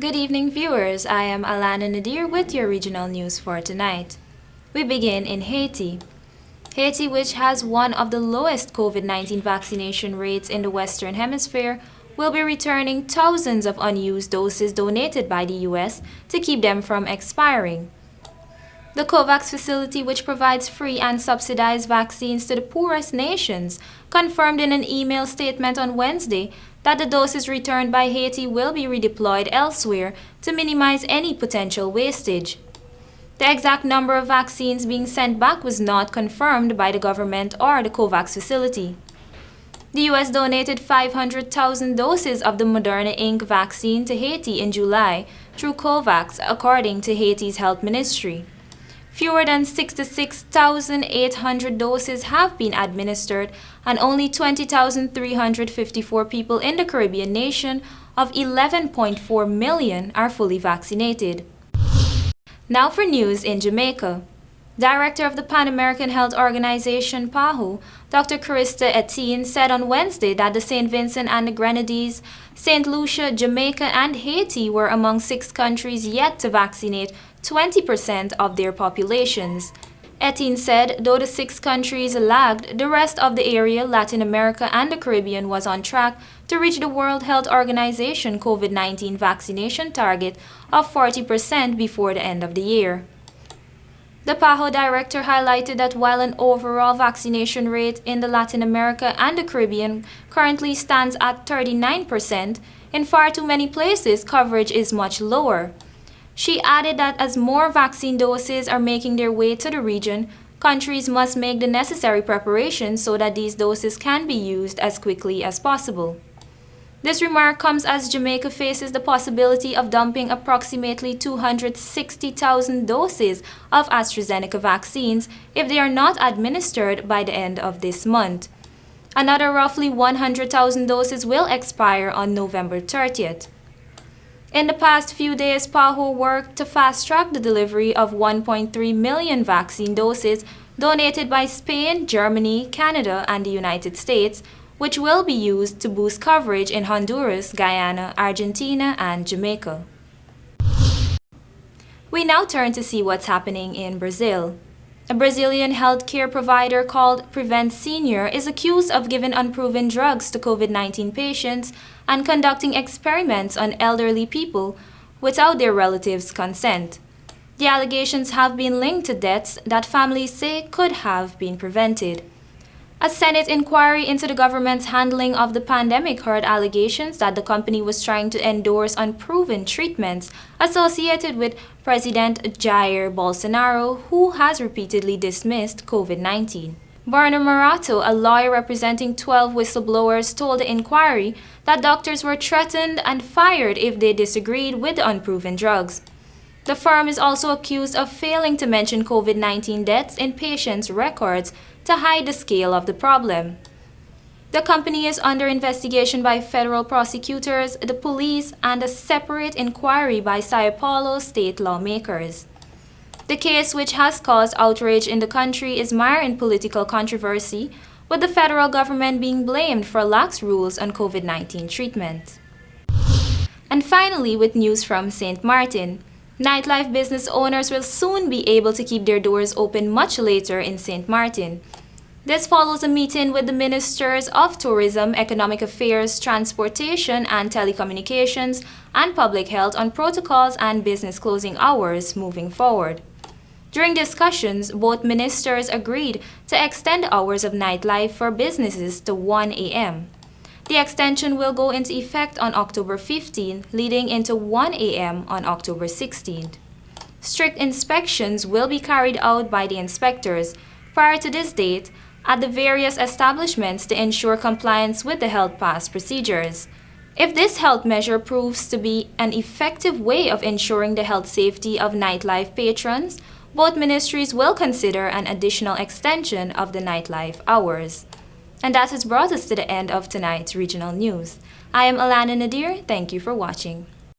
Good evening, viewers. I am ALANA NADIR with your regional news for tonight. We begin in Haiti. Haiti, which has one of the lowest COVID-19 vaccination rates in the Western Hemisphere, will be returning thousands of unused doses donated by the U.S. to keep them from expiring. The COVAX facility, which provides free and subsidized vaccines to the poorest nations, confirmed in an email statement on Wednesday that the doses returned by Haiti will be redeployed elsewhere to minimize any potential wastage. The exact number of vaccines being sent back was not confirmed by the government or the COVAX facility. The U.S. donated 500,000 doses of the Moderna Inc. vaccine to Haiti in July through COVAX, according to Haiti's health ministry. Fewer than 66,800 doses have been administered, and only 20,354 people in the Caribbean nation of 11.4 million are fully vaccinated. Now for news in Jamaica. Director of the Pan American Health Organization, PAHO, Dr. Carista Etienne, said on Wednesday that the St. Vincent and the Grenadines, St. Lucia, Jamaica, and Haiti were among 6 countries yet to vaccinate 20% of their populations. Etienne said though the 6 countries lagged, the rest of the area, Latin America, and the Caribbean was on track to reach the World Health Organization COVID-19 vaccination target of 40% before the end of the year. The PAHO director highlighted that while an overall vaccination rate in the Latin America and the Caribbean currently stands at 39%, in far too many places coverage is much lower. She added that as more vaccine doses are making their way to the region, countries must make the necessary preparations so that these doses can be used as quickly as possible. This remark comes as Jamaica faces the possibility of dumping approximately 260,000 doses of AstraZeneca vaccines if they are not administered by the end of this month. Another roughly 100,000 doses will expire on November 30th. In the past few days, PAHO worked to fast-track the delivery of 1.3 million vaccine doses donated by Spain, Germany, Canada, and the United States, which will be used to boost coverage in Honduras, Guyana, Argentina, and Jamaica. We now turn to see what's happening in Brazil. A Brazilian healthcare provider called Prevent Senior is accused of giving unproven drugs to COVID-19 patients and conducting experiments on elderly people without their relatives' consent. The allegations have been linked to deaths that families say could have been prevented. A Senate inquiry into the government's handling of the pandemic heard allegations that the company was trying to endorse unproven treatments associated with President Jair Bolsonaro, who has repeatedly dismissed COVID-19. Berna Morato, a lawyer representing 12 whistleblowers, told the inquiry that doctors were threatened and fired if they disagreed with the unproven drugs. The firm is also accused of failing to mention COVID-19 deaths in patients' records to hide the scale of the problem. The company is under investigation by federal prosecutors, the police, and a separate inquiry by Sao Paulo state lawmakers. The case, which has caused outrage in the country, is mired in political controversy, with the federal government being blamed for lax rules on COVID-19 treatment. And finally, with news from St. Martin. Nightlife business owners will soon be able to keep their doors open much later in St. Martin. This follows a meeting with the Ministers of Tourism, Economic Affairs, Transportation and Telecommunications, and Public Health on protocols and business closing hours moving forward. During discussions, both ministers agreed to extend the hours of nightlife for businesses to 1 a.m. The extension will go into effect on October 15, leading into 1 a.m. on October 16. Strict inspections will be carried out by the inspectors prior to this date at the various establishments to ensure compliance with the health pass procedures. If this health measure proves to be an effective way of ensuring the health safety of nightlife patrons, both ministries will consider an additional extension of the nightlife hours. And that has brought us to the end of tonight's regional news. I am ALANA NADIR. Thank you for watching.